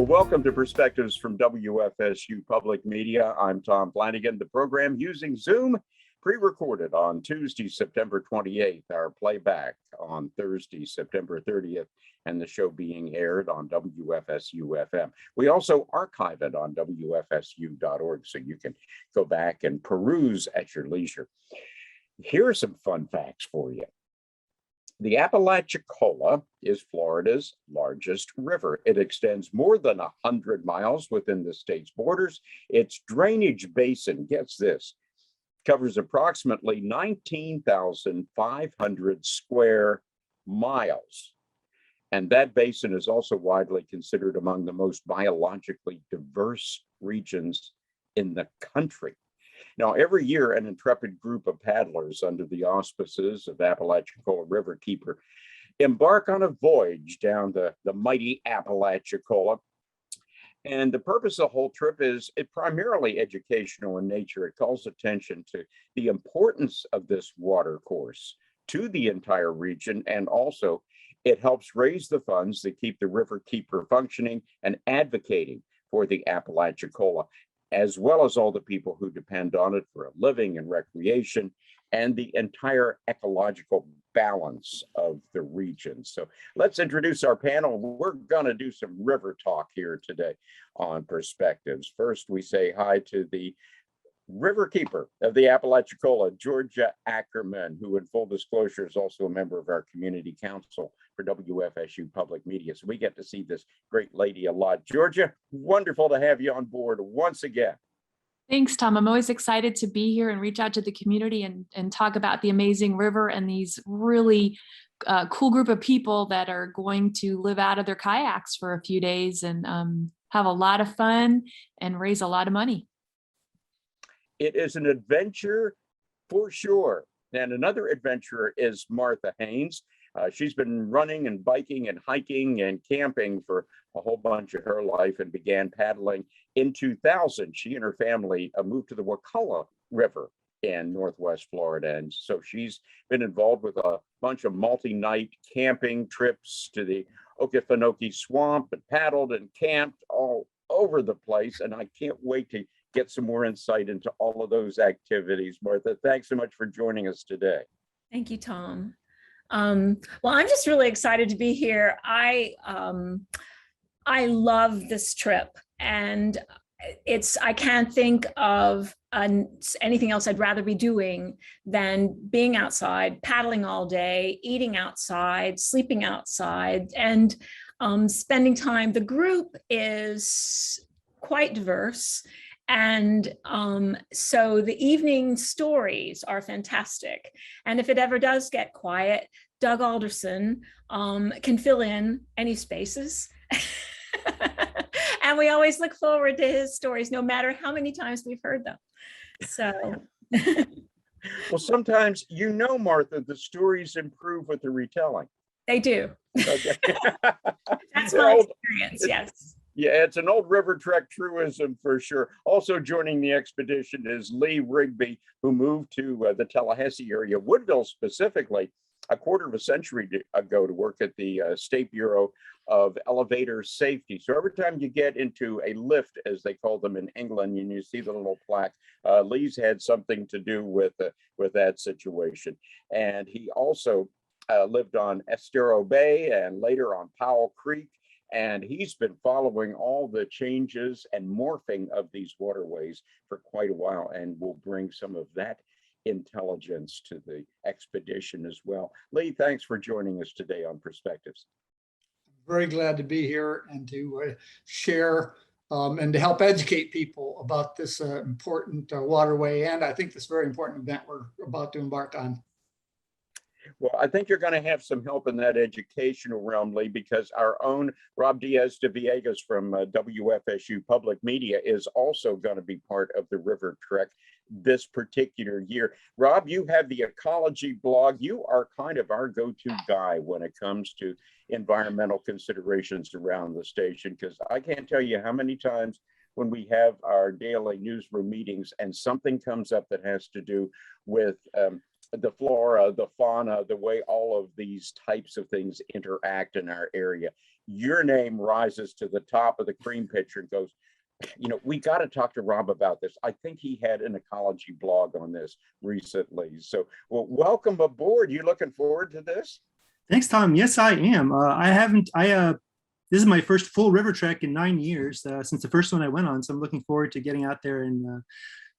Well, welcome to Perspectives from WFSU Public Media. I'm Tom Flanagan. The program using Zoom, pre-recorded on Tuesday, September 28th, our playback on Thursday, September 30th, and the show being aired on WFSU FM. We also archive it on WFSU.org, so you can go back and peruse at your leisure. Here are some fun facts for you. The Apalachicola is Florida's largest river. It extends more than 100 miles within the state's borders. Its drainage basin, gets this, covers approximately 19,500 square miles. And that basin is also widely considered among the most biologically diverse regions in the country. Now, every year, an intrepid group of paddlers under the auspices of Apalachicola Riverkeeper embark on a voyage down the mighty Apalachicola. And the purpose of the whole trip is primarily educational in nature. It calls attention to the importance of this water course to the entire region, and also it helps raise the funds that keep the Riverkeeper functioning and advocating for the Apalachicola, as well as all the people who depend on it for a living and recreation and the entire ecological balance of the region. So let's introduce our panel. We're going to do some river talk here today on Perspectives. First, we say hi to the Riverkeeper of the Apalachicola, Georgia Ackerman, who in full disclosure is also a member of our community council for WFSU Public Media. So we get to see this great lady a lot. Georgia, wonderful to have you on board once again. Thanks, Tom. I'm always excited to be here and reach out to the community and talk about the amazing river and these really cool group of people that are going to live out of their kayaks for a few days and have a lot of fun and raise a lot of money. It is an adventure for sure. And another adventurer is Martha Haynes. She's been running and biking and hiking and camping for a whole bunch of her life and began paddling in 2000. She and her family moved to the Wakulla River in Northwest Florida. And so she's been involved with a bunch of multi-night camping trips to the Okefenokee Swamp and paddled and camped all over the place. And I can't wait to get some more insight into all of those activities. Martha, thanks so much for joining us today. Thank you, Tom. Well, I'm just really excited to be here. I love this trip, and I can't think of anything else I'd rather be doing than being outside, paddling all day, eating outside, sleeping outside, and spending time. The group is quite diverse. And so the evening stories are fantastic. And if it ever does get quiet, Doug Alderson can fill in any spaces. And we always look forward to his stories, no matter how many times we've heard them. So. Well, sometimes, Martha, the stories improve with the retelling. They do. Okay. That's my experience, yes. Yeah, it's an old River Trek truism for sure. Also joining the expedition is Lee Rigby, who moved to the Tallahassee area, Woodville specifically, a quarter of a century ago to work at the State Bureau of Elevator Safety. So every time you get into a lift, as they call them in England, and you see the little plaque, Lee's had something to do with that situation. And he also lived on Estero Bay and later on Powell Creek. And he's been following all the changes and morphing of these waterways for quite a while, and will bring some of that intelligence to the expedition as well. Lee, thanks for joining us today on Perspectives. Very glad to be here and to share and to help educate people about this important waterway, and I think this very important event we're about to embark on. Well, I think you're going to have some help in that educational realm, Lee, because our own Rob Diaz de Villegas from WFSU Public Media is also going to be part of the River Trek this particular year. Rob, you have the ecology blog. You are kind of our go-to guy when it comes to environmental considerations around the station, because I can't tell you how many times when we have our daily newsroom meetings and something comes up that has to do with the flora, the fauna, the way all of these types of things interact in our area. Your name rises to the top of the cream pitcher and goes, you know, we got to talk to Rob about this. I think he had an ecology blog on this recently. So, well, welcome aboard. You looking forward to this? Thanks, Tom. Yes, I am. This is my first full river trek in 9 years since the first one I went on. So I'm looking forward to getting out there and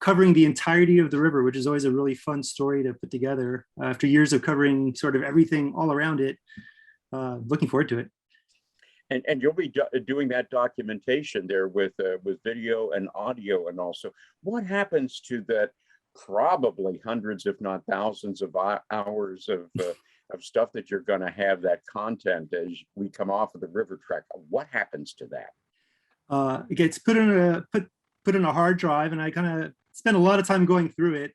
covering the entirety of the river, which is always a really fun story to put together after years of covering sort of everything all around it. Looking forward to it. And you'll be doing that documentation there with video and audio, and also what happens to that probably hundreds, if not thousands, of hours of stuff that you're going to have, that content as we come off of the river trek. What happens to that? It gets put in a hard drive, and I kind of spend a lot of time going through it.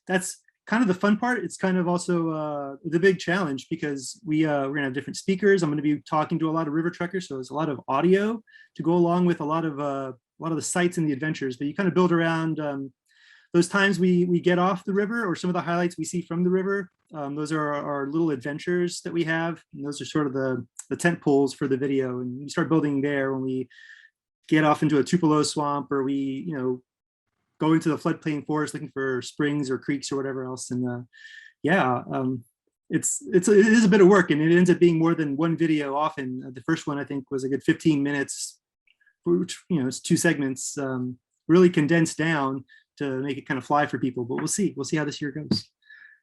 That's kind of the fun part. It's kind of also the big challenge, because we're gonna have different speakers. I'm going to be talking to a lot of river trekkers, so there's a lot of audio to go along with a lot of the sights and the adventures. But you kind of build around those times we get off the river, or some of the highlights we see from the river. Those are our little adventures that we have, and those are sort of the tent poles for the video. And we start building there when we get off into a Tupelo swamp, or we go into the floodplain forest looking for springs or creeks or whatever else. And it is a bit of work, and it ends up being more than one video often. The first one I think was a good 15 minutes, which it's 2 segments, really condensed down to make it kind of fly for people. But we'll see how this year goes.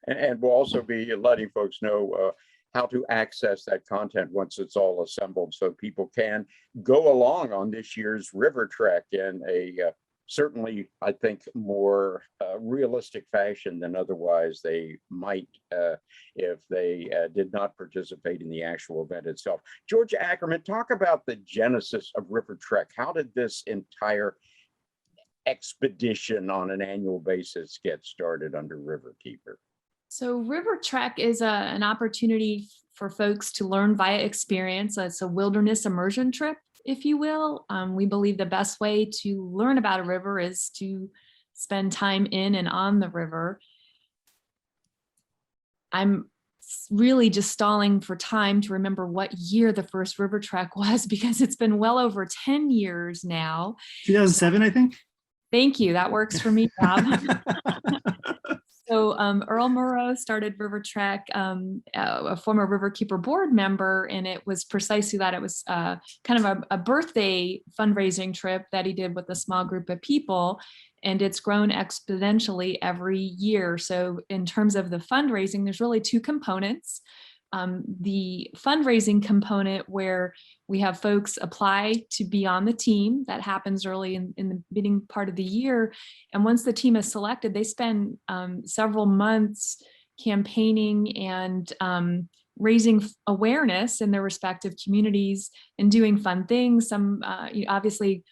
And we'll also be letting folks know how to access that content once it's all assembled, so people can go along on this year's river trek in a certainly, I think, more realistic fashion than otherwise they might if they did not participate in the actual event itself. George Ackerman, talk about the genesis of River Trek. How did this entire expedition on an annual basis get started under Riverkeeper? So River Trek is an opportunity for folks to learn via experience. It's a wilderness immersion trip, if you will. We believe the best way to learn about a river is to spend time in and on the river. I'm really just stalling for time to remember what year the first River Trek was, because it's been well over 10 years now. 2007, I think. Thank you. That works for me, Rob. So Earl Murrow started River Trek, a former Riverkeeper board member, and it was precisely that. It was kind of a birthday fundraising trip that he did with a small group of people, and it's grown exponentially every year. So in terms of the fundraising, there's really 2 components. The fundraising component, where we have folks apply to be on the team. That happens early in the beginning part of the year. And once the team is selected, they spend several months campaigning and raising awareness in their respective communities and doing fun things. Obviously,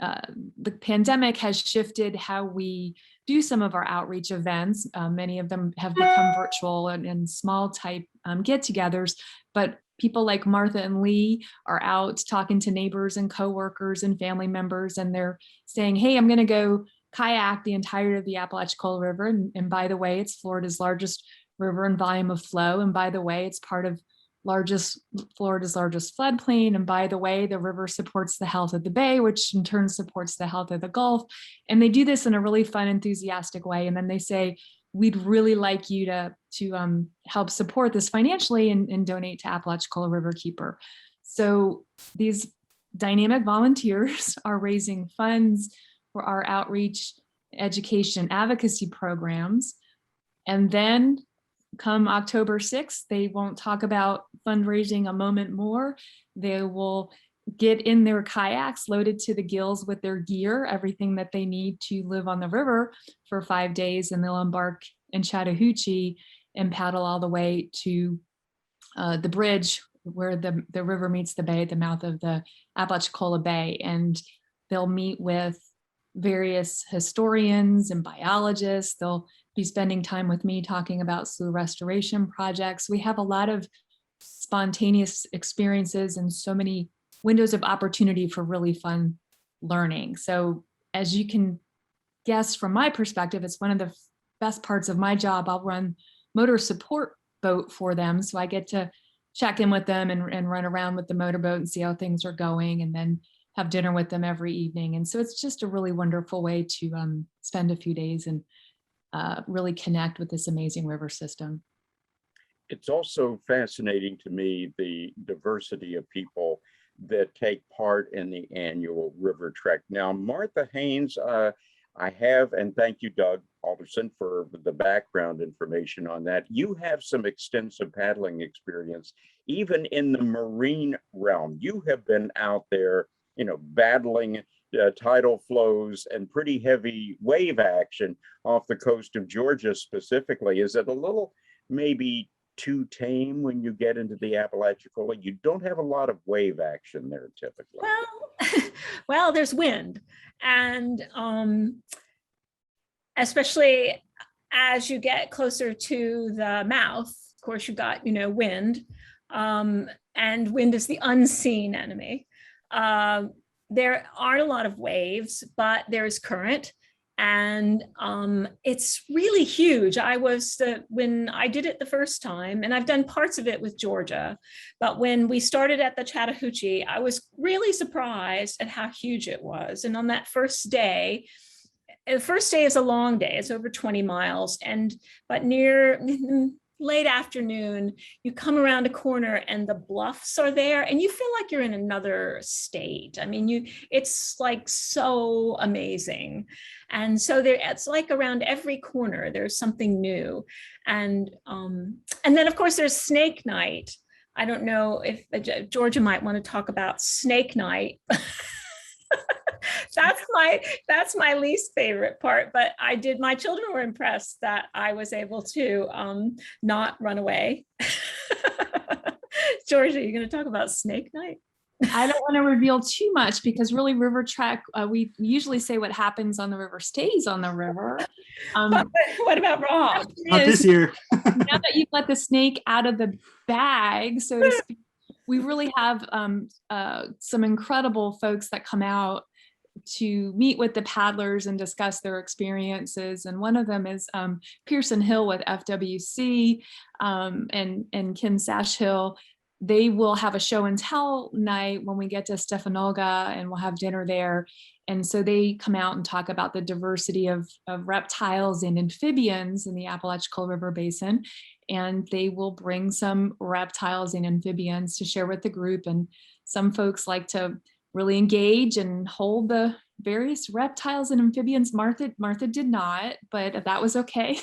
the pandemic has shifted how we do some of our outreach events. Many of them have become virtual and small type get-togethers, but people like Martha and Lee are out talking to neighbors and coworkers and family members, and they're saying, hey, I'm going to go kayak the entirety of the Apalachicola River. And by the way, it's Florida's largest river in volume of flow. And by the way, it's part of Florida's largest floodplain. And by the way, the river supports the health of the bay, which in turn supports the health of the Gulf. And they do this in a really fun, enthusiastic way. And then they say, we'd really like you to help support this financially and donate to Apalachicola Riverkeeper. So these dynamic volunteers are raising funds for our outreach, education, advocacy programs. And then come October 6th, they won't talk about fundraising a moment more. They will get in their kayaks loaded to the gills with their gear, everything that they need to live on the river for 5 days, and they'll embark in Chattahoochee and paddle all the way to the bridge where the river meets the bay at the mouth of the Apalachicola Bay. And they'll meet with various historians and biologists. They'll be spending time with me talking about Slough Restoration projects. We have a lot of spontaneous experiences and so many windows of opportunity for really fun learning. So as you can guess from my perspective, it's one of the best parts of my job. I'll run motor support boat for them. So I get to check in with them and run around with the motorboat and see how things are going, and then have dinner with them every evening. And so it's just a really wonderful way to spend a few days and really connect with this amazing river system. It's also fascinating to me, the diversity of people that take part in the annual river trek. Now, Martha Haynes, I have, and thank you, Doug Alderson, for the background information on that. You have some extensive paddling experience, even in the marine realm. You have been out there, you know, battling tidal flows and pretty heavy wave action off the coast of Georgia specifically. Is it a little maybe too tame when you get into the Apalachicola? You don't have a lot of wave action there typically. Well, there's wind, and especially as you get closer to the mouth, of course, you've got, you know, wind, and wind is the unseen enemy. There aren't a lot of waves, but there's current. And it's really huge. When I did it the first time, and I've done parts of it with Georgia, but when we started at the Chattahoochee, I was really surprised at how huge it was. And on that first day, the first day is a long day, it's over 20 miles. But near late afternoon, you come around a corner and the bluffs are there, and you feel like you're in another state. I mean, it's like so amazing. And so it's like around every corner, there's something new. And then of course there's Snake Night. I don't know if Georgia might want to talk about Snake Night. That's my least favorite part, but my children were impressed that I was able to not run away. Georgia, you're going to talk about Snake Night? I don't want to reveal too much, because really river trek, we usually say what happens on the river stays on the river. What about Rob? Not this year. Now that you've let the snake out of the bag, so to speak, we really have some incredible folks that come out to meet with the paddlers and discuss their experiences. And one of them is Pearson Hill with FWC and Ken Sashhill. They will have a show and tell night when we get to Stephanolga, and we'll have dinner there. And so they come out and talk about the diversity of reptiles and amphibians in the Apalachicola River Basin. And they will bring some reptiles and amphibians to share with the group. And some folks like to really engage and hold the various reptiles and amphibians. Martha did not, but that was okay.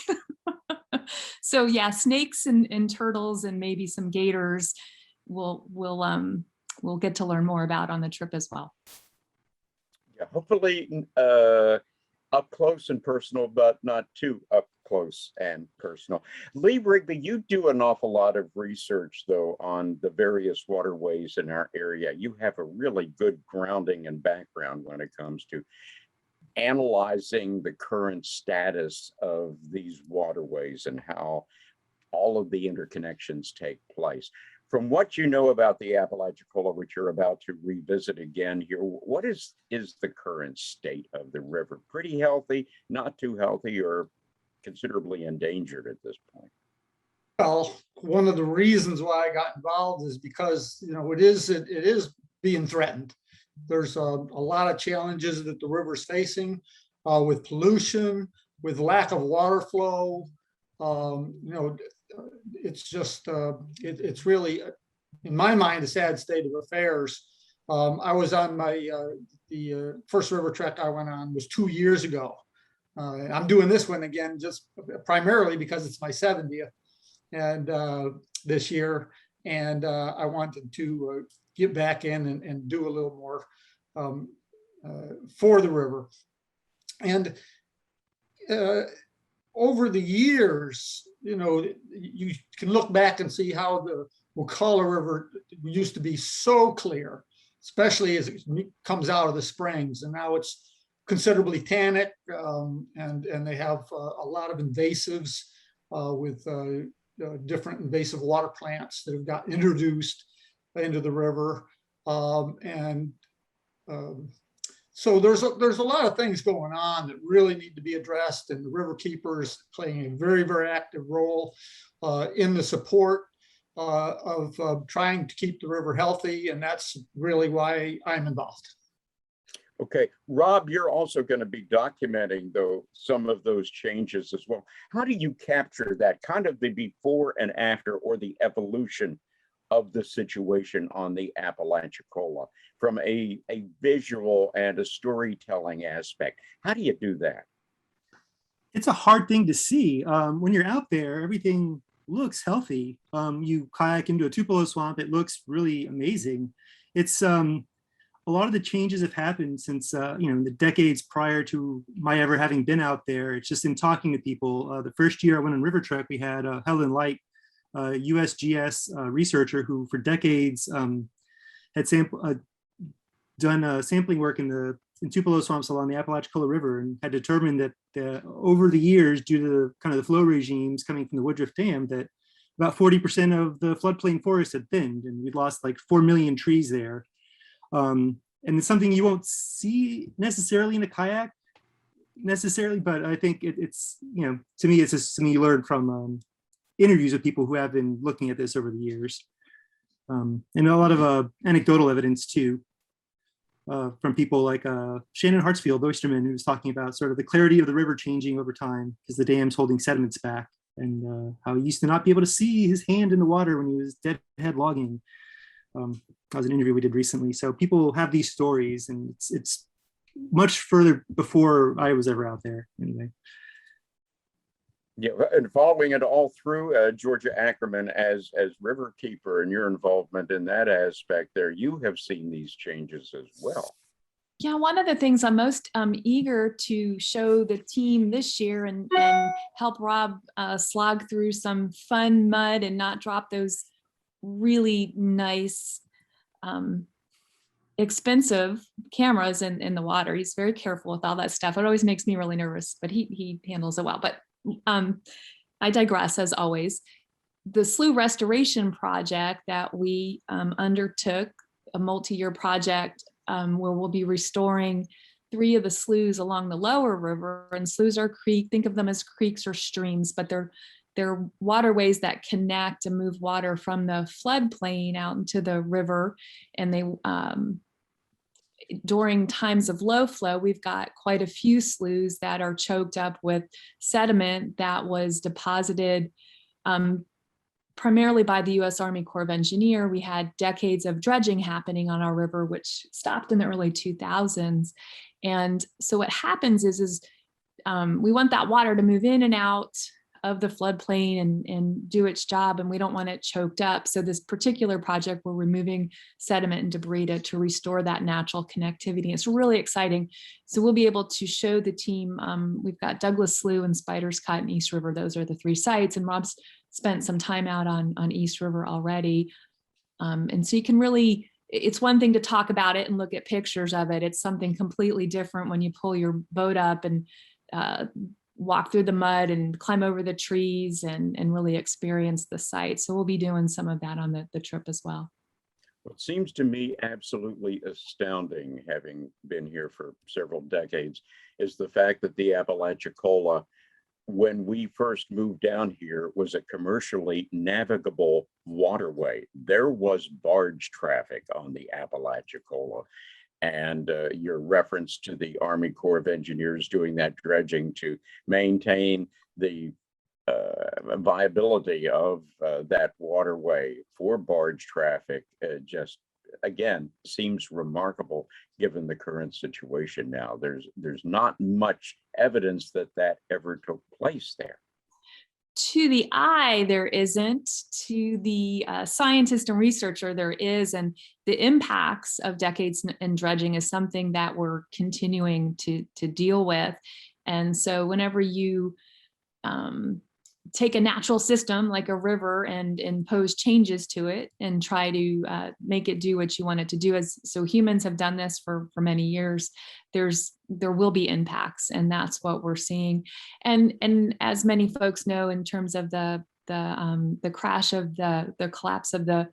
So yeah, snakes and turtles and maybe some gators we'll get to learn more about on the trip as well. Yeah, hopefully up close and personal, but not too up close and personal. Lee Rigby, you do an awful lot of research though on the various waterways in our area. You have a really good grounding and background when it comes to analyzing the current status of these waterways and how all of the interconnections take place. From what you know about the Apalachicola, which you're about to revisit again here, what is the current state of the river? Pretty healthy, not too healthy, or considerably endangered at this point? Well, one of the reasons why I got involved is because, you know, it is being threatened. There's a lot of challenges that the river's facing with pollution, with lack of water flow. You know, it's just, it's really, in my mind, a sad state of affairs. I was on the first river trek I went on was 2 years ago. I'm doing this one again, just primarily because it's my 70th and this year. And I wanted to get back in and do a little more for the river. And over the years, you know, you can look back and see how the Apalachicola River used to be so clear, especially as it comes out of the springs. And now it's considerably tannic, and they have a lot of invasives with different invasive water plants that have got introduced into the river. So there's a lot of things going on that really need to be addressed, and the Riverkeeper is playing a very, very active role in the support of trying to keep the river healthy, and that's really why I'm involved. Okay, Rob, you're also going to be documenting though some of those changes as well. How do you capture that kind of the before and after, or the evolution of the situation on the Apalachicola from a visual and a storytelling aspect? How do you do that? It's a hard thing to see. When you're out there, everything looks healthy. You kayak into a Tupelo swamp, it looks really amazing. It's a lot of the changes have happened since in the decades prior to my ever having been out there. It's just in talking to people. The first year I went on River Trek, we had Helen Light, USGS researcher who for decades had done sampling work in Tupelo swamps along the Apalachicola River, and had determined that over the years, due to the kind of the flow regimes coming from the Woodruff Dam, that about 40% of the floodplain forest had thinned, and we'd lost like 4 million trees there. And it's something you won't see necessarily in a kayak necessarily, but I think it's, to me, it's just something you learn from interviews with people who have been looking at this over the years. And a lot of anecdotal evidence too, from people like Shannon Hartsfield, oysterman, who was talking about sort of the clarity of the river changing over time because the dam's holding sediments back, and how he used to not be able to see his hand in the water when he was deadhead logging. That was an interview we did recently. So people have these stories, and it's much further before I was ever out there anyway. Yeah, and following it all through, Georgia Ackerman, as Riverkeeper, and your involvement in that aspect there, you have seen these changes as well. Yeah, one of the things I'm most eager to show the team this year and help Rob slog through some fun mud and not drop those really nice, expensive cameras in the water. He's very careful with all that stuff. It always makes me really nervous, but he handles it well. But I digress, as always. The Slough Restoration project that we undertook, a multi-year project where we'll be restoring 3 of the sloughs along the lower river. And sloughs are creek, think of them as creeks or streams, but they're waterways that connect and move water from the floodplain out into the river. And they during times of low flow, we've got quite a few sloughs that are choked up with sediment that was deposited primarily by the U.S. Army Corps of Engineers. We had decades of dredging happening on our river, which stopped in the early 2000s. And so what happens is we want that water to move in and out of the floodplain and do its job, and we don't want it choked up. So this particular project, we're removing sediment and debris to restore that natural connectivity. It's really exciting. So we'll be able to show the team, we've got Douglas Slough and Spiders Cut and East River. Those are the 3 sites, and Rob's spent some time out on East River already. And so you can really, it's one thing to talk about it and look at pictures of it. It's something completely different when you pull your boat up and walk through the mud and climb over the trees and really experience the site. So we'll be doing some of that on the trip as well. What seems to me absolutely astounding, having been here for several decades, is the fact that the Apalachicola, when we first moved down here, was a commercially navigable waterway. There was barge traffic on the Apalachicola. And your reference to the Army Corps of Engineers doing that dredging to maintain the viability of that waterway for barge traffic just, again, seems remarkable given the current situation now. There's not much evidence that ever took place there. To the eye, there isn't. To the scientist and researcher, there is. And the impacts of decades in dredging is something that we're continuing to deal with. And so whenever you take a natural system like a river and impose changes to it and try to make it do what you want it to do, so humans have done this for many years, there will be impacts, and that's what we're seeing. And as many folks know, in terms of the crash of the collapse of the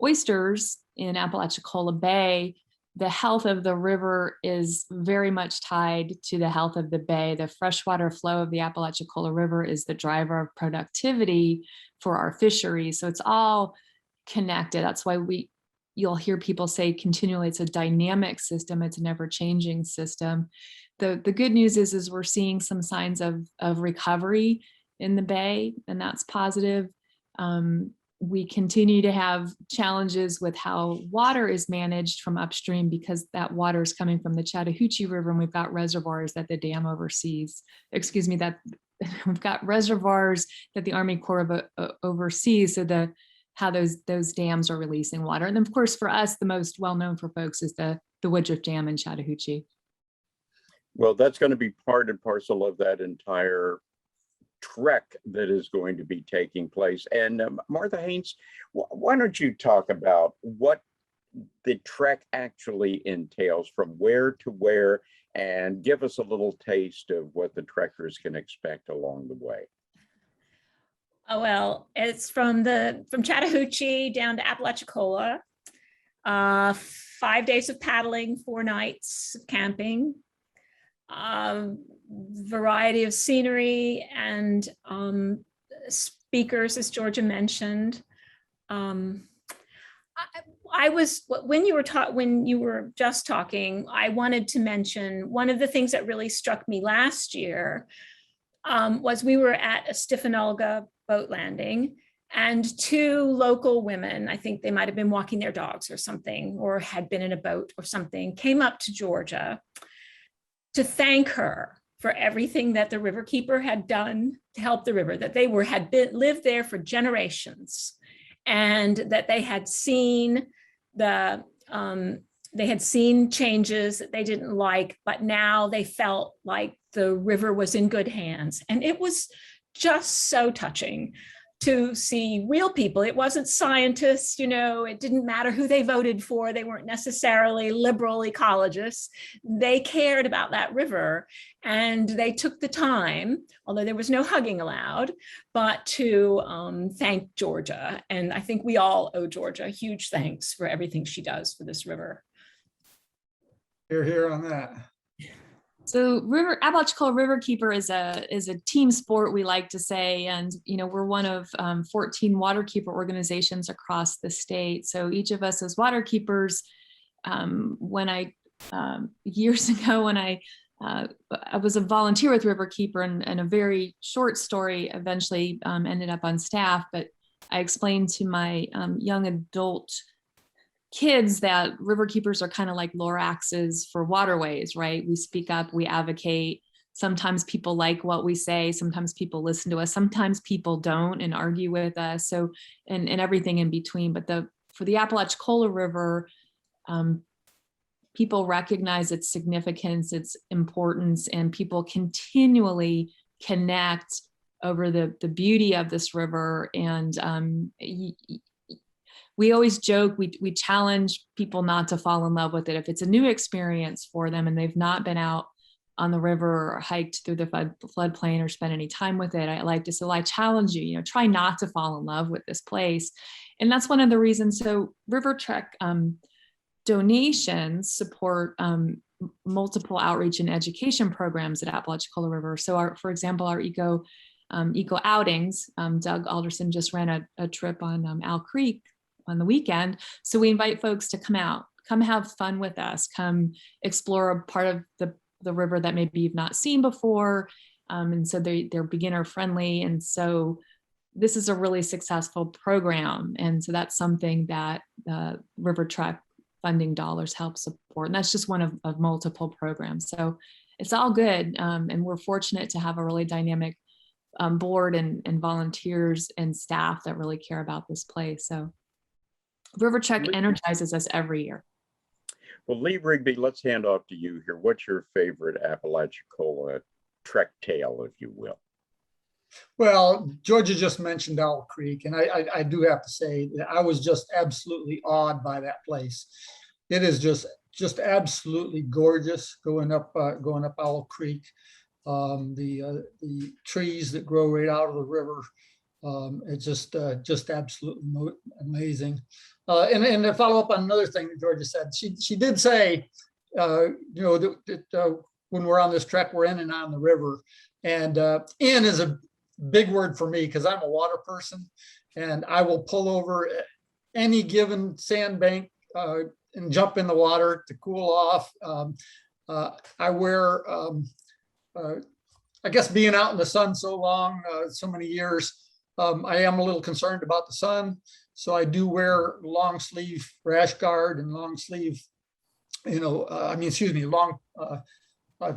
oysters in Apalachicola Bay, the health of the river is very much tied to the health of the bay. The freshwater flow of the Apalachicola River is the driver of productivity for our fisheries. So it's all connected. That's why you'll hear people say continually it's a dynamic system, it's an ever-changing system. The good news is we're seeing some signs of recovery in the bay, and that's positive. We continue to have challenges with how water is managed from upstream because that water is coming from the Chattahoochee River, and we've got reservoirs that the dam oversees. Excuse me, that we've got reservoirs that the Army Corps oversees. So how those dams are releasing water. And then of course, for us, the most well-known for folks is the Woodruff Dam in Chattahoochee. Well, that's going to be part and parcel of that entire trek that is going to be taking place. And Martha Haynes, why don't you talk about what the trek actually entails, from where to where, and give us a little taste of what the trekkers can expect along the way. Oh, well, it's from Chattahoochee down to Apalachicola. 5 days of paddling, 4 nights of camping, variety of scenery and speakers, as Georgia mentioned. When you were just talking, I wanted to mention one of the things that really struck me last year was we were at a Stiffinolga boat landing, and 2 local women, I think they might have been walking their dogs or something, or had been in a boat or something, came up to Georgia to thank her for everything that the Riverkeeper had done to help the river, that they lived there for generations, and that they had seen changes that they didn't like, but now they felt like the river was in good hands. And it was just so touching to see real people. It wasn't scientists, it didn't matter who they voted for. They weren't necessarily liberal ecologists. They cared about that river, and they took the time, although there was no hugging allowed, but to thank Georgia. And I think we all owe Georgia huge thanks for everything she does for this river. Hear on that. So Apalachicola Riverkeeper is a team sport, we like to say, and we're one of 14 waterkeeper organizations across the state. So each of us as waterkeepers, years ago when I was a volunteer with Riverkeeper, and a very short story eventually ended up on staff, but I explained to my young adult kids that riverkeepers are kind of like Loraxes for waterways, right? We speak up, we advocate. Sometimes people like what we say, sometimes people listen to us, sometimes people don't and argue with us. So, and everything in between. But for the Apalachicola River, people recognize its significance, its importance, and people continually connect over the beauty of this river. And we always joke, we challenge people not to fall in love with it. If it's a new experience for them and they've not been out on the river or hiked through the floodplain or spent any time with it, I like to say, well, I challenge you, try not to fall in love with this place. And that's one of the reasons. So River Trek donations support multiple outreach and education programs at Apalachicola River. So for example, our eco outings, Doug Alderson just ran a trip on Owl Creek on the weekend. So we invite folks to come out, come have fun with us, come explore a part of the river that maybe you've not seen before. And so they're beginner friendly. And so this is a really successful program. And so that's something that River Trek funding dollars help support. And that's just one of multiple programs. So it's all good. And we're fortunate to have a really dynamic board and volunteers and staff that really care about this place. So River Trek energizes us every year. Well, Lee Rigby, let's hand off to you here. What's your favorite Apalachicola trek tale, if you will? Well, Georgia just mentioned Owl Creek, and I do have to say that I was just absolutely awed by that place. It is just absolutely gorgeous going up Owl Creek. The trees that grow right out of the river. It's just absolutely amazing. And to follow up on another thing that Georgia said, she did say, that when we're on this trek, we're in and on the river. And in is a big word for me because I'm a water person, and I will pull over at any given sandbank and jump in the water to cool off. I wear, I guess being out in the sun so long, so many years, I am a little concerned about the sun. So I do wear long sleeve rash guard and long sleeve, long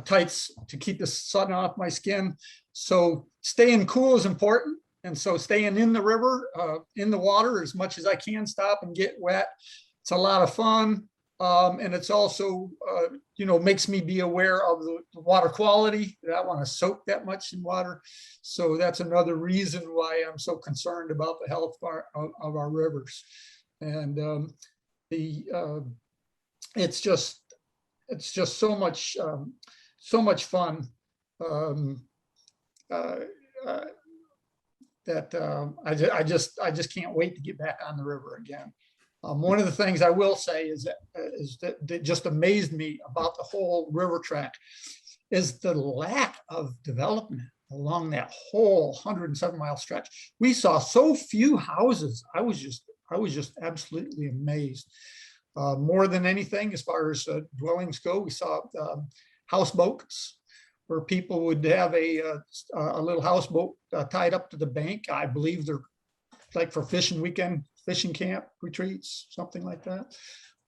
tights to keep the sun off my skin. So staying cool is important. And so staying in the river, in the water as much as I can, stop and get wet. It's a lot of fun. And it's also, makes me be aware of the water quality. I don't want to soak that much in water. So that's another reason why I'm so concerned about the health of our rivers. And it's just so much fun that I just can't wait to get back on the river again. One of the things I will say is that just amazed me about the whole river track is the lack of development along that whole 107-mile stretch. We saw so few houses. I was just absolutely amazed. More than anything, as far as dwellings go, we saw houseboats where people would have a little houseboat tied up to the bank. I believe they're like for fishing camp retreats, something like that.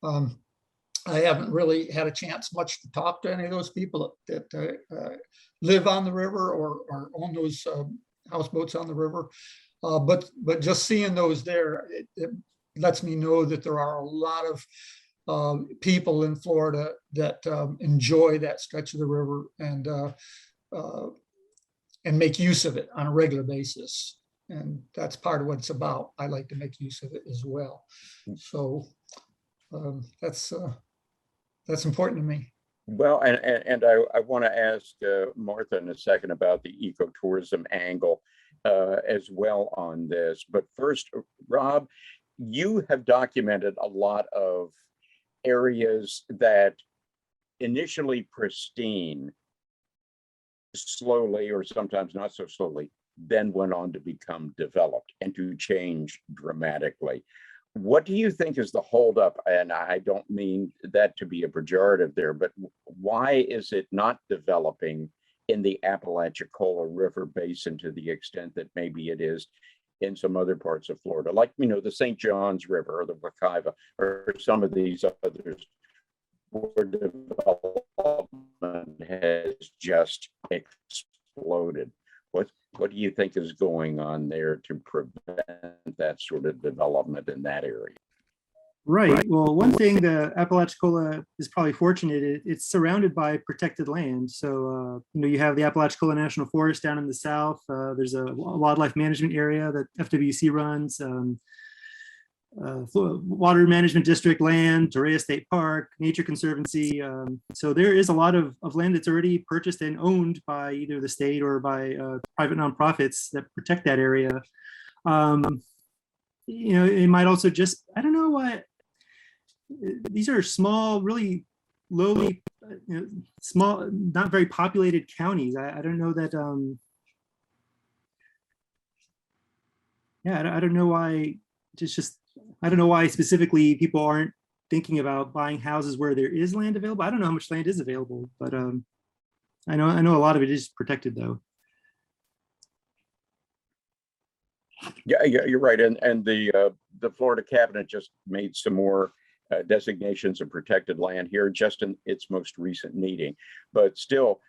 I haven't really had a chance much to talk to any of those people that live on the river or own those houseboats on the river. But just seeing those there, it lets me know that there are a lot of people in Florida that enjoy that stretch of the river and make use of it on a regular basis. And that's part of what it's about. I like to make use of it as well. So that's important to me. Well, and I want to ask Martha in a second about the ecotourism angle as well on this. But first, Rob, you have documented a lot of areas that initially pristine, slowly or sometimes not so slowly, then went on to become developed and to change dramatically. What do you think is the holdup? And I don't mean that to be a pejorative there, but why is it not developing in the Apalachicola River Basin to the extent that maybe it is in some other parts of Florida, like, the St. Johns River or the Wekiva or some of these others where development has just exploded? What do you think is going on there to prevent that sort of development in that area? Right. Well, one thing the Apalachicola is probably fortunate, it's surrounded by protected land. So, you have the Apalachicola National Forest down in the south. There's a wildlife management area that FWC runs. Water Management District land, Torreya State Park, Nature Conservancy. So there is a lot of land that's already purchased and owned by either the state or by private nonprofits that protect that area. It might also just, I don't know what, these are small, really lowly, small, not very populated counties. I don't know that, I don't know why, I don't know why specifically people aren't thinking about buying houses where there is land available. I don't know how much land is available, but I know a lot of it is protected though. Yeah, you're right. And the Florida cabinet just made some more designations of protected land here just in its most recent meeting. But still,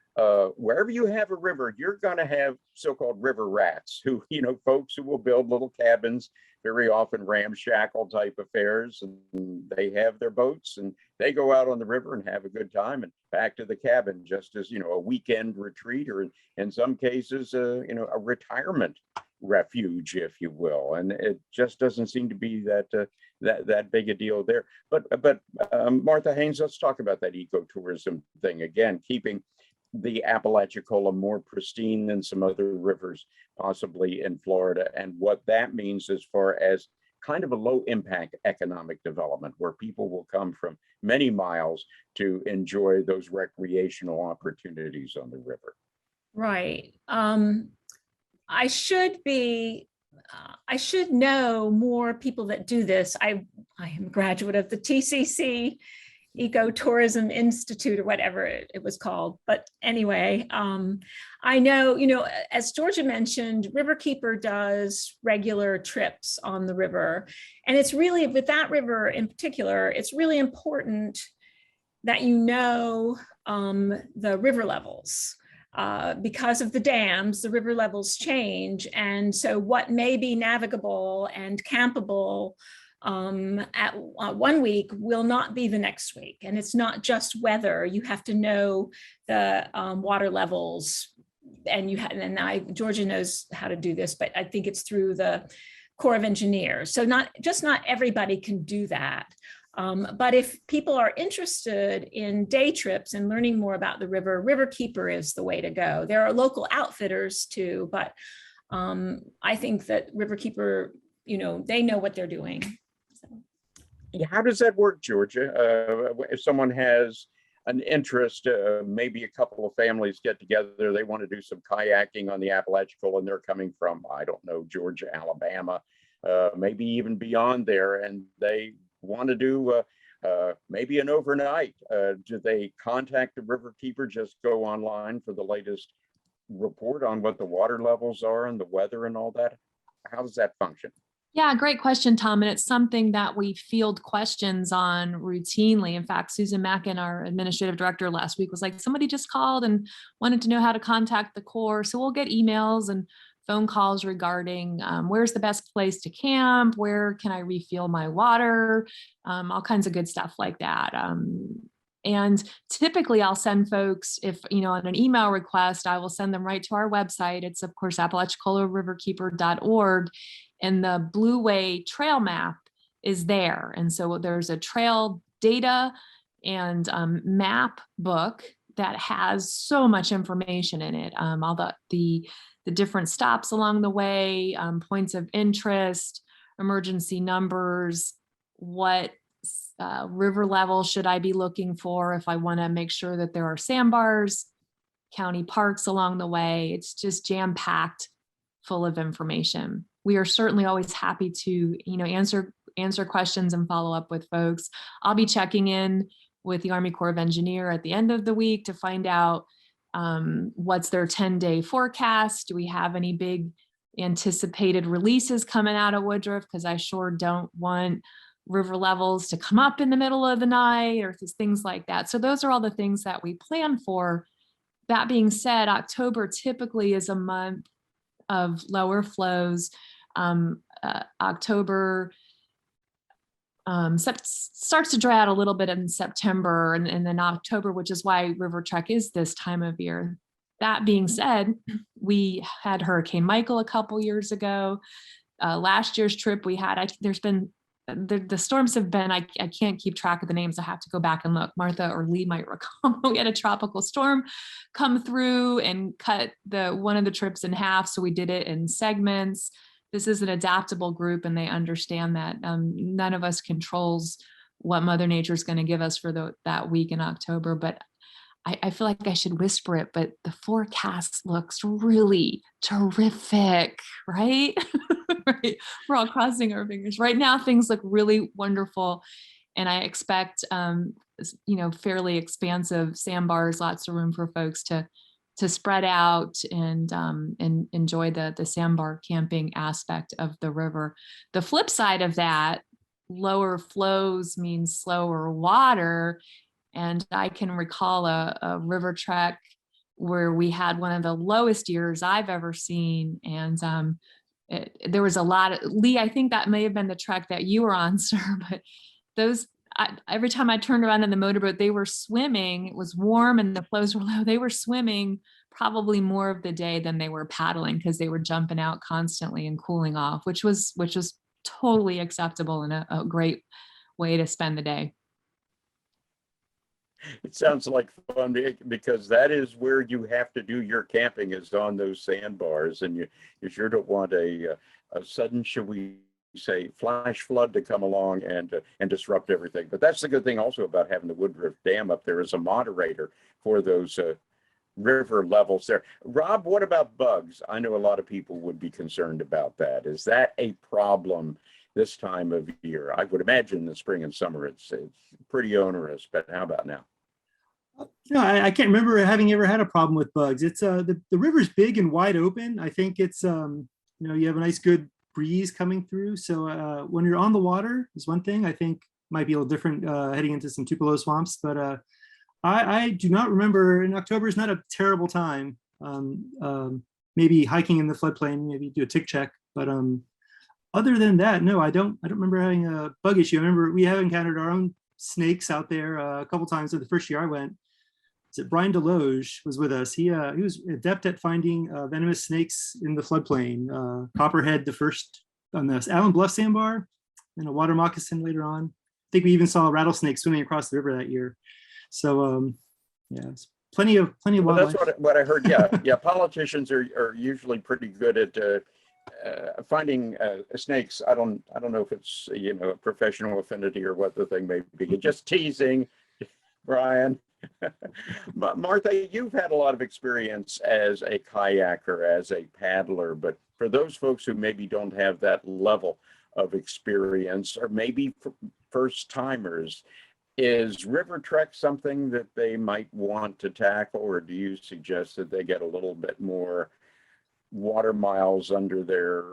wherever you have a river, you're going to have so-called river rats who, folks who will build little cabins, very often ramshackle type affairs, and they have their boats and they go out on the river and have a good time and back to the cabin just as, a weekend retreat, or in some cases, a retirement refuge, if you will. And it just doesn't seem to be that big a deal there. But Martha Haynes, let's talk about that ecotourism thing again, keeping the Apalachicola more pristine than some other rivers, possibly in Florida, and what that means as far as kind of a low impact economic development where people will come from many miles to enjoy those recreational opportunities on the river. Right. I should be, I should know more people that do this. I am a graduate of the TCC Ecotourism Institute or whatever it was called. But anyway, I know, as Georgia mentioned, Riverkeeper does regular trips on the river. And it's really, with that river in particular, it's really important that the river levels. Because of the dams, the river levels change. And so what may be navigable and campable at 1 week will not be the next week. And it's not just weather. You have to know the water levels. And Georgia knows how to do this, but I think it's through the Corps of Engineers. So not everybody can do that. But if people are interested in day trips and learning more about the river, Riverkeeper is the way to go. There are local outfitters too, but I think that Riverkeeper, they know what they're doing. So. How does that work, Georgia? If someone has an interest, maybe a couple of families get together, they want to do some kayaking on the Apalachicola and they're coming from, I don't know, Georgia, Alabama, maybe even beyond there, and they want to do maybe an overnight. Do they contact the Riverkeeper, just go online for the latest report on what the water levels are and the weather and all that? How does that function? Yeah, great question, Tom. And it's something that we field questions on routinely. In fact, Susan Mackin, our administrative director last week, was like, somebody just called and wanted to know how to contact the Corps. So we'll get emails and phone calls regarding where's the best place to camp, where can I refuel my water, all kinds of good stuff like that. And typically I'll send folks, if, on an email request, I will send them right to our website. It's of course, apalachicolariverkeeper.org, and the Blue Way trail map is there. And so there's a trail data and map book that has so much information in it. All the different stops along the way, points of interest, emergency numbers, what river level should I be looking for if I want to make sure that there are sandbars, county parks along the way. It's just jam-packed full of information. We are certainly always happy to, answer questions and follow up with folks. I'll be checking in with the Army Corps of Engineer at the end of the week to find out what's their 10-day forecast. Do we have any big anticipated releases coming out of Woodruff? Because I sure don't want river levels to come up in the middle of the night or things like that. So those are all the things that we plan for. That being said, October typically is a month of lower flows. October starts to dry out a little bit in September and then October, which is why River Trek is this time of year. That being said, we had Hurricane Michael a couple years ago. Last year's trip we had, the storms have been, I can't keep track of the names. I have to go back and look. Martha or Lee might recall. We had a tropical storm come through and cut one of the trips in half. So we did it in segments. This is an adaptable group and they understand that none of us controls what Mother Nature is going to give us for that week in October. But I feel like I should whisper it, but the forecast looks really terrific, right? Right. We're all crossing our fingers. Right now, things look really wonderful. And I expect, fairly expansive sandbars, lots of room for folks to spread out and enjoy the sandbar camping aspect of the river. The flip side of that, lower flows means slower water. And I can recall a river trek where we had one of the lowest years I've ever seen. And there was a lot of, Lee, I think that may have been the trek that you were on, sir, but every time I turned around in the motorboat, they were swimming. It was warm and the flows were low. They were swimming probably more of the day than they were paddling because they were jumping out constantly and cooling off, which was totally acceptable and a great way to spend the day. It sounds like fun because that is where you have to do your camping, is on those sandbars, and you sure don't want a sudden, shall we say, flash flood to come along and disrupt everything. But that's the good thing also about having the Woodruff Dam up there as a moderator for those river levels there. Rob, what about bugs? I know a lot of people would be concerned about that. Is that a problem this time of year? I would imagine in the spring and summer it's pretty onerous, but how about now? No, I can't remember having ever had a problem with bugs. It's the river's big and wide open. I think it's you know, you have a nice good breeze coming through. So when you're on the water is one thing. I think might be a little different heading into some Tupelo swamps, but I do not remember. In October is not a terrible time. Maybe hiking in the floodplain, maybe do a tick check, but other than that, no, I don't remember having a bug issue. I remember we have encountered our own snakes out there a couple times. The first year I went, Brian Deloge was with us. He was adept at finding venomous snakes in the floodplain. Copperhead, the first on the Allen Bluff sandbar, and a water moccasin later on. I think we even saw a rattlesnake swimming across the river that year. So yeah, it's plenty of Well, wildlife. that's what I heard. Yeah, yeah. Politicians are usually pretty good at finding snakes. I don't know if it's, you know, a professional affinity or what the thing may be. Just teasing, Brian. But Martha, you've had a lot of experience as a kayaker, as a paddler, but for those folks who maybe don't have that level of experience, or maybe first timers, is river trek something that they might want to tackle, or do you suggest that they get a little bit more water miles under their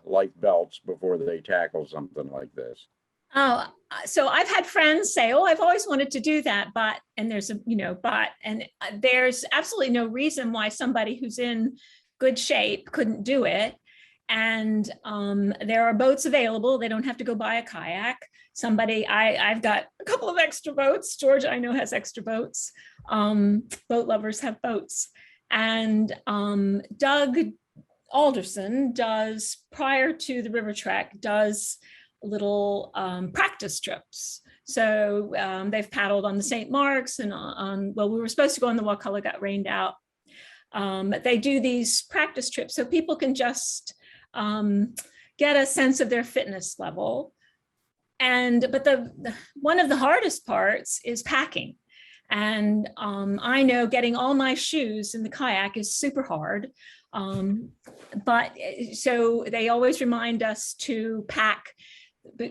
life belts before they tackle something like this? Oh, so I've had friends say, "Oh, I've always wanted to do that," but, and there's a, you know, but, and there's absolutely no reason why somebody who's in good shape couldn't do it. And there are boats available. They don't have to go buy a kayak. I've got a couple of extra boats. George, I know, has extra boats. Boat lovers have boats. And Doug Alderson does, prior to the river trek, does little practice trips. So they've paddled on the St. Marks and well, we were supposed to go on the Wakulla, got rained out. But they do these practice trips so people can just get a sense of their fitness level. But one of the hardest parts is packing. And I know getting all my shoes in the kayak is super hard. But so they always remind us to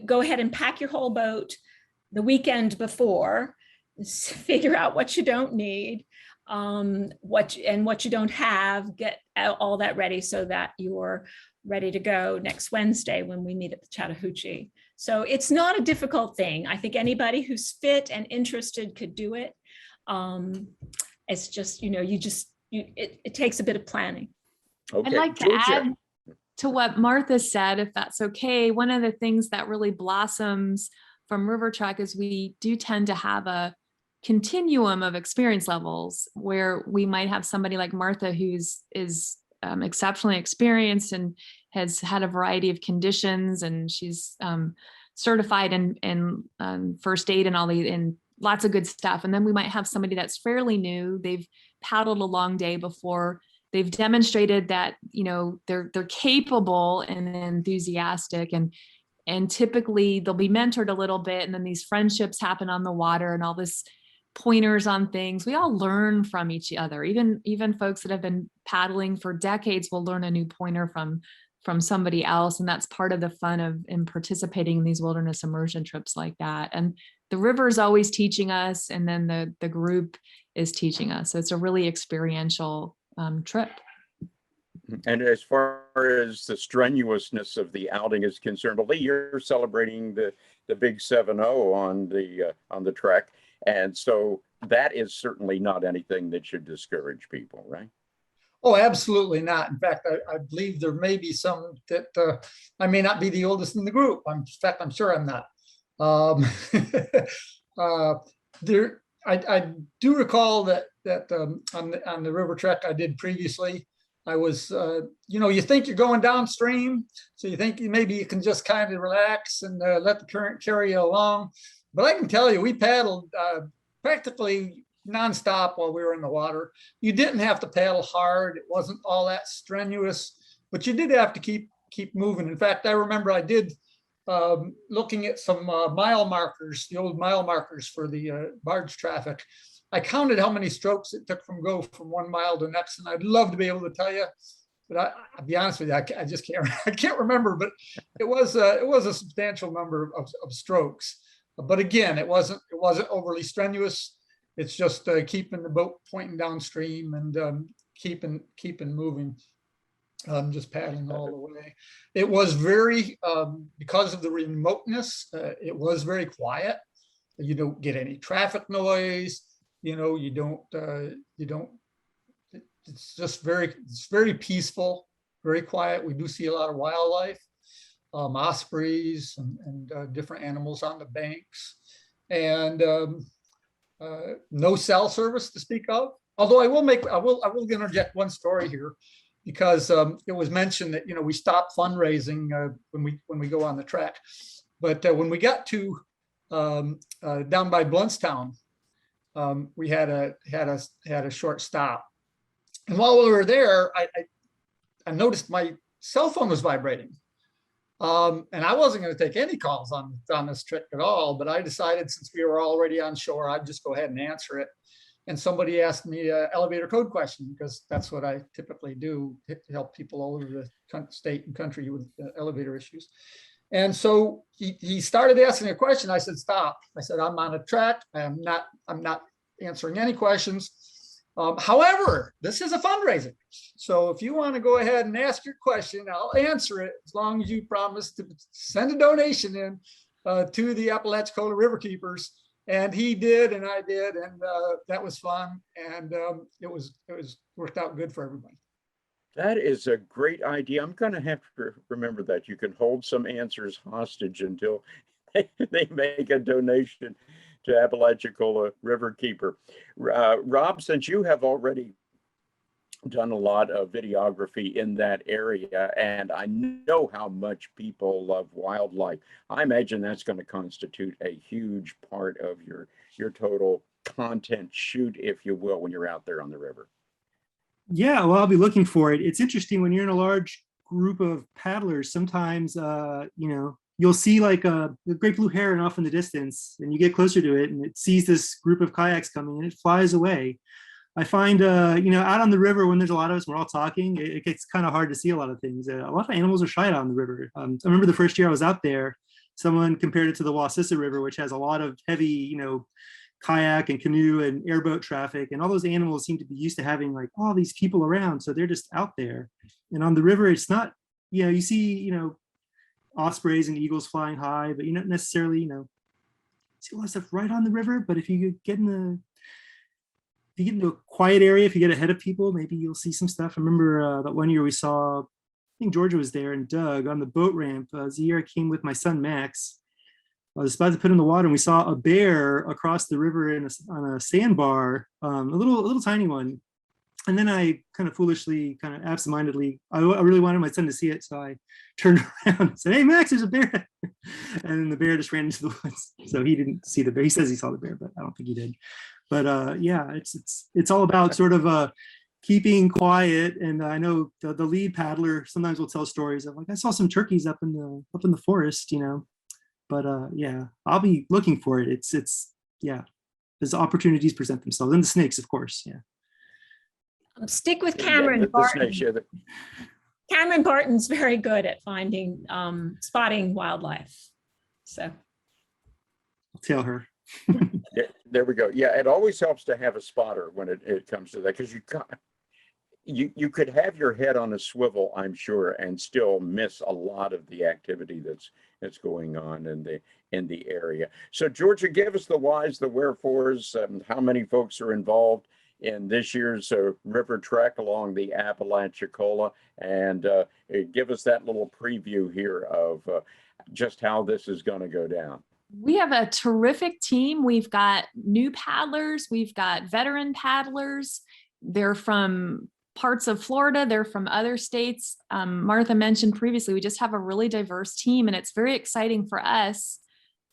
go ahead and pack your whole boat the weekend before, figure out what you don't need, what you don't have, get all that ready so that you're ready to go next Wednesday when we meet at the Chattahoochee. So it's not a difficult thing. I think anybody who's fit and interested could do it. It's just, you know, it takes a bit of planning. Okay, I'd like to Georgia. add to what Martha said, if that's okay. One of the things that really blossoms from river trek is we do tend to have a continuum of experience levels where we might have somebody like Martha is exceptionally experienced and has had a variety of conditions, and she's certified in first aid and all these and lots of good stuff. And then we might have somebody that's fairly new. They've paddled a long day before. They've demonstrated that, you know, they're capable and enthusiastic, and typically they'll be mentored a little bit, and then these friendships happen on the water and all this pointers on things. We all learn from each other. Even folks that have been paddling for decades will learn a new pointer from somebody else, and that's part of the fun of in participating in these wilderness immersion trips like that. And the river is always teaching us, and then the group is teaching us. So it's a really experiential trip. And as far as the strenuousness of the outing is concerned, well, Lee, you're celebrating the big 7-0 on the trek, and so that is certainly not anything that should discourage people, right? Oh, absolutely not. In fact, I believe there may be some that I may not be the oldest in the group. In fact, I'm sure I'm not. I do recall that on the river trek I did previously, I was, you think you're going downstream, so you think maybe you can just kind of relax and let the current carry you along. But I can tell you, we paddled practically nonstop while we were in the water. You didn't have to paddle hard. It wasn't all that strenuous, but you did have to keep moving. In fact, I remember I did looking at some mile markers, the old mile markers for the barge traffic. I counted how many strokes it took from go from 1 mile to the next, and I'd love to be able to tell you, but I'll be honest with you, I just can't. I can't remember. But it was a substantial number of strokes. But again, it wasn't overly strenuous. It's just keeping the boat pointing downstream and keeping moving. Just paddling all the way. It was very, because of the remoteness, it was very quiet. You don't get any traffic noise. You don't, it's very peaceful, very quiet. We do see a lot of wildlife, ospreys and different animals on the banks, and no cell service to speak of. Although I will interject one story here, because it was mentioned that we stop fundraising when we go on the trek, but when we got to down by Bluntstown, we had a short stop, and while we were there, I noticed my cell phone was vibrating, and I wasn't going to take any calls on this trip at all. But I decided, since we were already on shore, I'd just go ahead and answer it. And somebody asked me an elevator code question, because that's what I typically do to help people all over the state and country with elevator issues. And so he started asking a question. I said, stop. I said, I'm on a track. I'm not answering any questions. However, this is a fundraiser. So if you want to go ahead and ask your question, I'll answer it, as long as you promise to send a donation in to the Apalachicola Riverkeepers. And he did, and I did, and that was fun, and it was worked out good for everybody. That is a great idea. I'm going to have to remember that. You can hold some answers hostage until they make a donation to Apalachicola Riverkeeper. Rob, since you have already done a lot of videography in that area, and I know how much people love wildlife, I imagine that's going to constitute a huge part of your total content shoot, if you will, when you're out there on the river. Yeah, well, I'll be looking for it. It's interesting when you're in a large group of paddlers. Sometimes, you'll see like a great blue heron off in the distance, and you get closer to it, and it sees this group of kayaks coming, and it flies away. I find, out on the river, when there's a lot of us, we're all talking, it gets kind of hard to see a lot of things. A lot of animals are shy out on the river. I remember the first year I was out there, someone compared it to the Wassissa River, which has a lot of heavy, kayak and canoe and airboat traffic. And all those animals seem to be used to having like all these people around. So they're just out there. And on the river, it's not, you see, ospreys and eagles flying high, but you don't necessarily, see a lot of stuff right on the river. But if you get into a quiet area, if you get ahead of people, maybe you'll see some stuff. I remember that one year we saw, I think Georgia was there, and Doug on the boat ramp. It was the year I came with my son Max. I was about to put in the water, and we saw a bear across the river on a sandbar, a little tiny one. And then I kind of foolishly, kind of absentmindedly, I really wanted my son to see it, so I turned around and said, "Hey Max, there's a bear!" And then the bear just ran into the woods. So he didn't see the bear. He says he saw the bear, but I don't think he did. But yeah, it's all about sort of keeping quiet. And I know the lead paddler sometimes will tell stories of like, I saw some turkeys up in the forest, But yeah, I'll be looking for it. It's as opportunities present themselves, and the snakes, of course. Yeah. Stick with Cameron Barton. Cameron Barton's very good at finding, spotting wildlife. So I'll tell her. There we go. Yeah, it always helps to have a spotter when it comes to that, because you could have your head on a swivel, I'm sure, and still miss a lot of the activity that's going on in the area. So Georgia, give us the whys, the wherefores, how many folks are involved in this year's river trek along the Apalachicola, and give us that little preview here of just how this is going to go down. We have a terrific team. We've got new paddlers. We've got veteran paddlers. They're from parts of Florida. They're from other states. Martha mentioned previously, we just have a really diverse team, and it's very exciting for us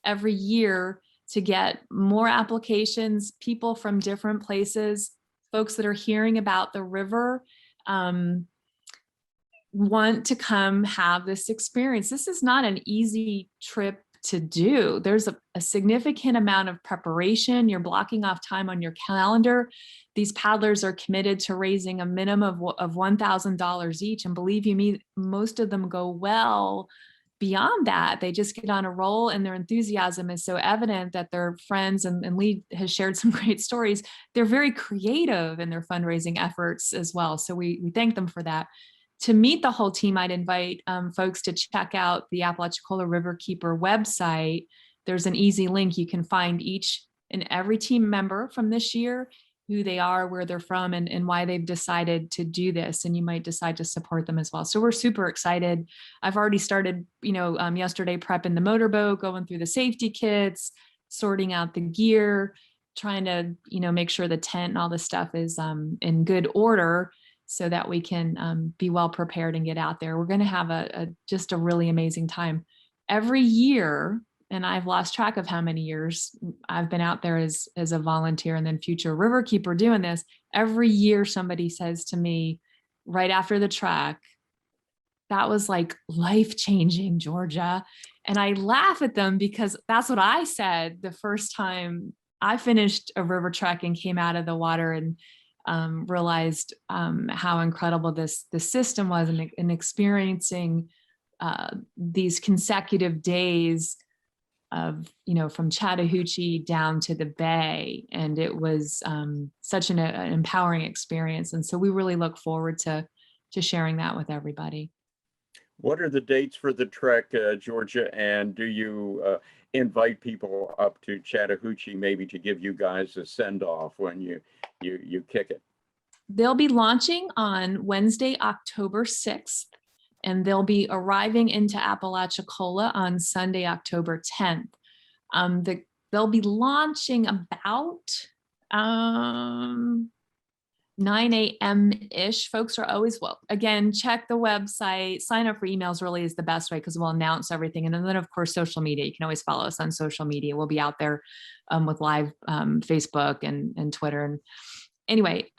every year to get more applications, people from different places, folks that are hearing about the river. want to come have this experience. This is not an easy trip to do. There's a significant amount of preparation. You're blocking off time on your calendar. These paddlers are committed to raising a minimum of $1,000 each. And believe you me, most of them go well beyond that. They just get on a roll, and their enthusiasm is so evident that their friends, and Lee has shared some great stories. They're very creative in their fundraising efforts as well. So we thank them for that. To meet the whole team, I'd invite folks to check out the Apalachicola Riverkeeper website. There's an easy link. You can find each and every team member from this year, who they are, where they're from, and why they've decided to do this. And you might decide to support them as well. So we're super excited. I've already started, yesterday prepping the motorboat, going through the safety kits, sorting out the gear, trying to, make sure the tent and all the stuff is in good order, so that we can be well prepared and get out there. We're going to have just a really amazing time. Every year, and I've lost track of how many years I've been out there as a volunteer and then future riverkeeper doing this. Every year somebody says to me right after the trek, "That was like life-changing, Georgia." And I laugh at them because that's what I said the first time I finished a river trek and came out of the water and realized how incredible this system was, and experiencing these consecutive days of, from Chattahoochee down to the bay. And it was such an empowering experience. And so we really look forward to sharing that with everybody. What are the dates for the trek, Georgia? And do you invite people up to Chattahoochee maybe to give you guys a send-off when you kick it? They'll be launching on Wednesday, October 6th. And they'll be arriving into Apalachicola on Sunday, October 10th. They'll be launching about 9 a.m.-ish. Folks are always, well, again, check the website, sign up for emails really is the best way, because we'll announce everything. And then of course, social media, you can always follow us on social media. We'll be out there with live Facebook and Twitter. And anyway,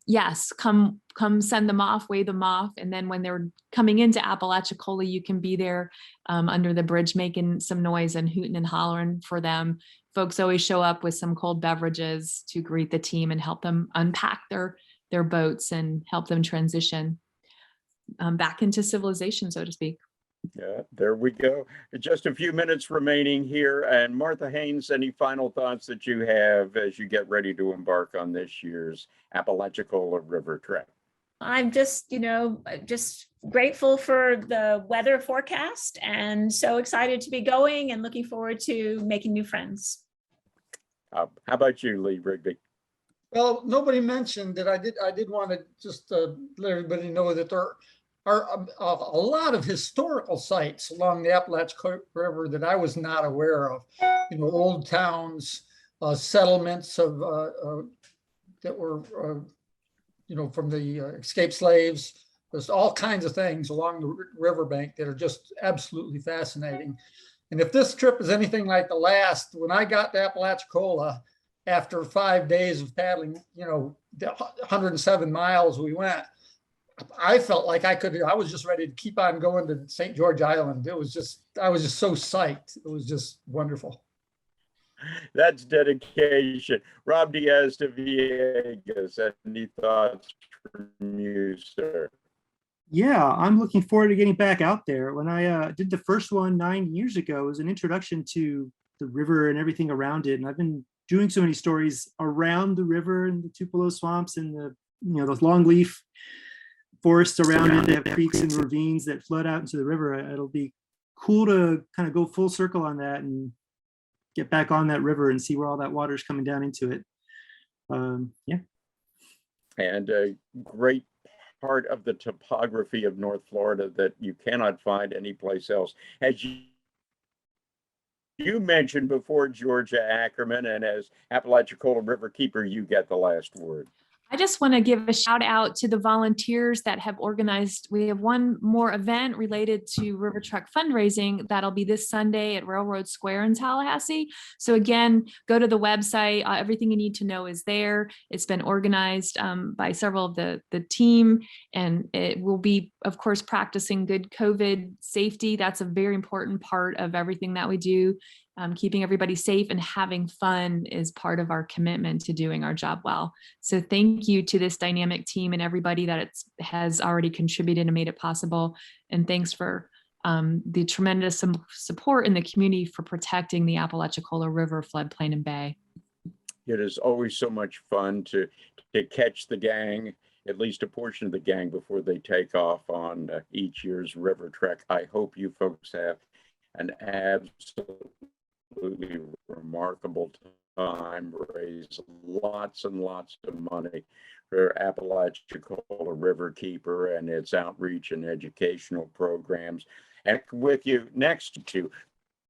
yes, come send them off, wave them off. And then when they're coming into Apalachicola, you can be there under the bridge, making some noise and hooting and hollering for them. Folks always show up with some cold beverages to greet the team and help them unpack their boats and help them transition back into civilization, so to speak. Yeah, there we go. Just a few minutes remaining here. And Martha Haynes, any final thoughts that you have as you get ready to embark on this year's Apalachicola River trek? I'm just grateful for the weather forecast, and so excited to be going and looking forward to making new friends. How about you, Lee Rigby? Well, nobody mentioned that I did want to just let everybody know that there are a lot of historical sites along the Apalachicola River that I was not aware of. Old towns, settlements of that were from the escaped slaves. There's all kinds of things along the riverbank that are just absolutely fascinating. And if this trip is anything like the last, when I got to Apalachicola after 5 days of paddling, the 107 miles we went, I felt like I was just ready to keep on going to St. George Island. I was just so psyched. It was just wonderful. That's dedication. Rob Diaz de Villegas, any thoughts from you, sir? Yeah, I'm looking forward to getting back out there. When I did the first one 9 years ago, it was an introduction to the river and everything around it. And I've been doing so many stories around the river and the Tupelo swamps and the longleaf forests around it. They have creeks and ravines that flood out into the river. It'll be cool to kind of go full circle on that and get back on that river and see where all that water is coming down into it. Yeah. And a great part of the topography of North Florida that you cannot find anyplace else. As you mentioned before, Georgia Ackerman, and as Apalachicola Riverkeeper, you get the last word. I just want to give a shout out to the volunteers that have organized. We have one more event related to River Truck fundraising that'll be this Sunday at Railroad Square in Tallahassee. So again, go to the website. Everything you need to know is there. It's been organized by several of the team, and it will be, of course, practicing good COVID safety. That's a very important part of everything that we do. Keeping everybody safe and having fun is part of our commitment to doing our job well. So thank you to this dynamic team and everybody that has already contributed and made it possible. And thanks for the tremendous support in the community for protecting the Apalachicola River floodplain and bay. It is always so much fun to catch the gang, at least a portion of the gang, before they take off on each year's river trek. I hope you folks have an absolutely remarkable time, raise lots and lots of money for Apalachicola Riverkeeper and its outreach and educational programs. And with you next to,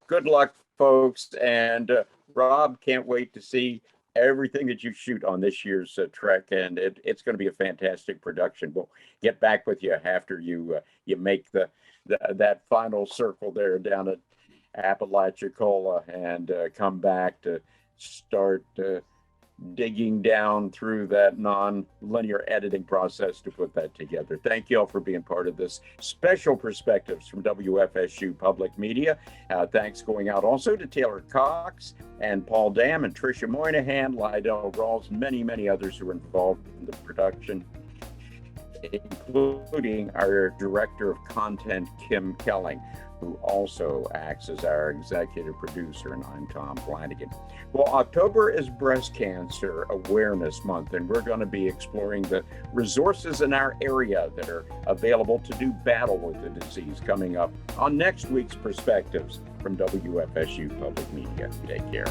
good luck, folks. And Rob, can't wait to see everything that you shoot on this year's trek, and it's going to be a fantastic production. We'll get back with you after you make that final circle there down at Apalachicola and come back to start digging down through that non-linear editing process to put that together. Thank you all for being part of this special Perspectives from WFSU Public Media. Thanks going out also to Taylor Cox and Paul Dam and Tricia Moynihan, Lydell Rawls, many others who were involved in the production, including our Director of Content, Kim Kelling, who also acts as our executive producer, and I'm Tom Flanagan. Well, October is Breast Cancer Awareness Month, and we're going to be exploring the resources in our area that are available to do battle with the disease coming up on next week's Perspectives from WFSU Public Media. Take care.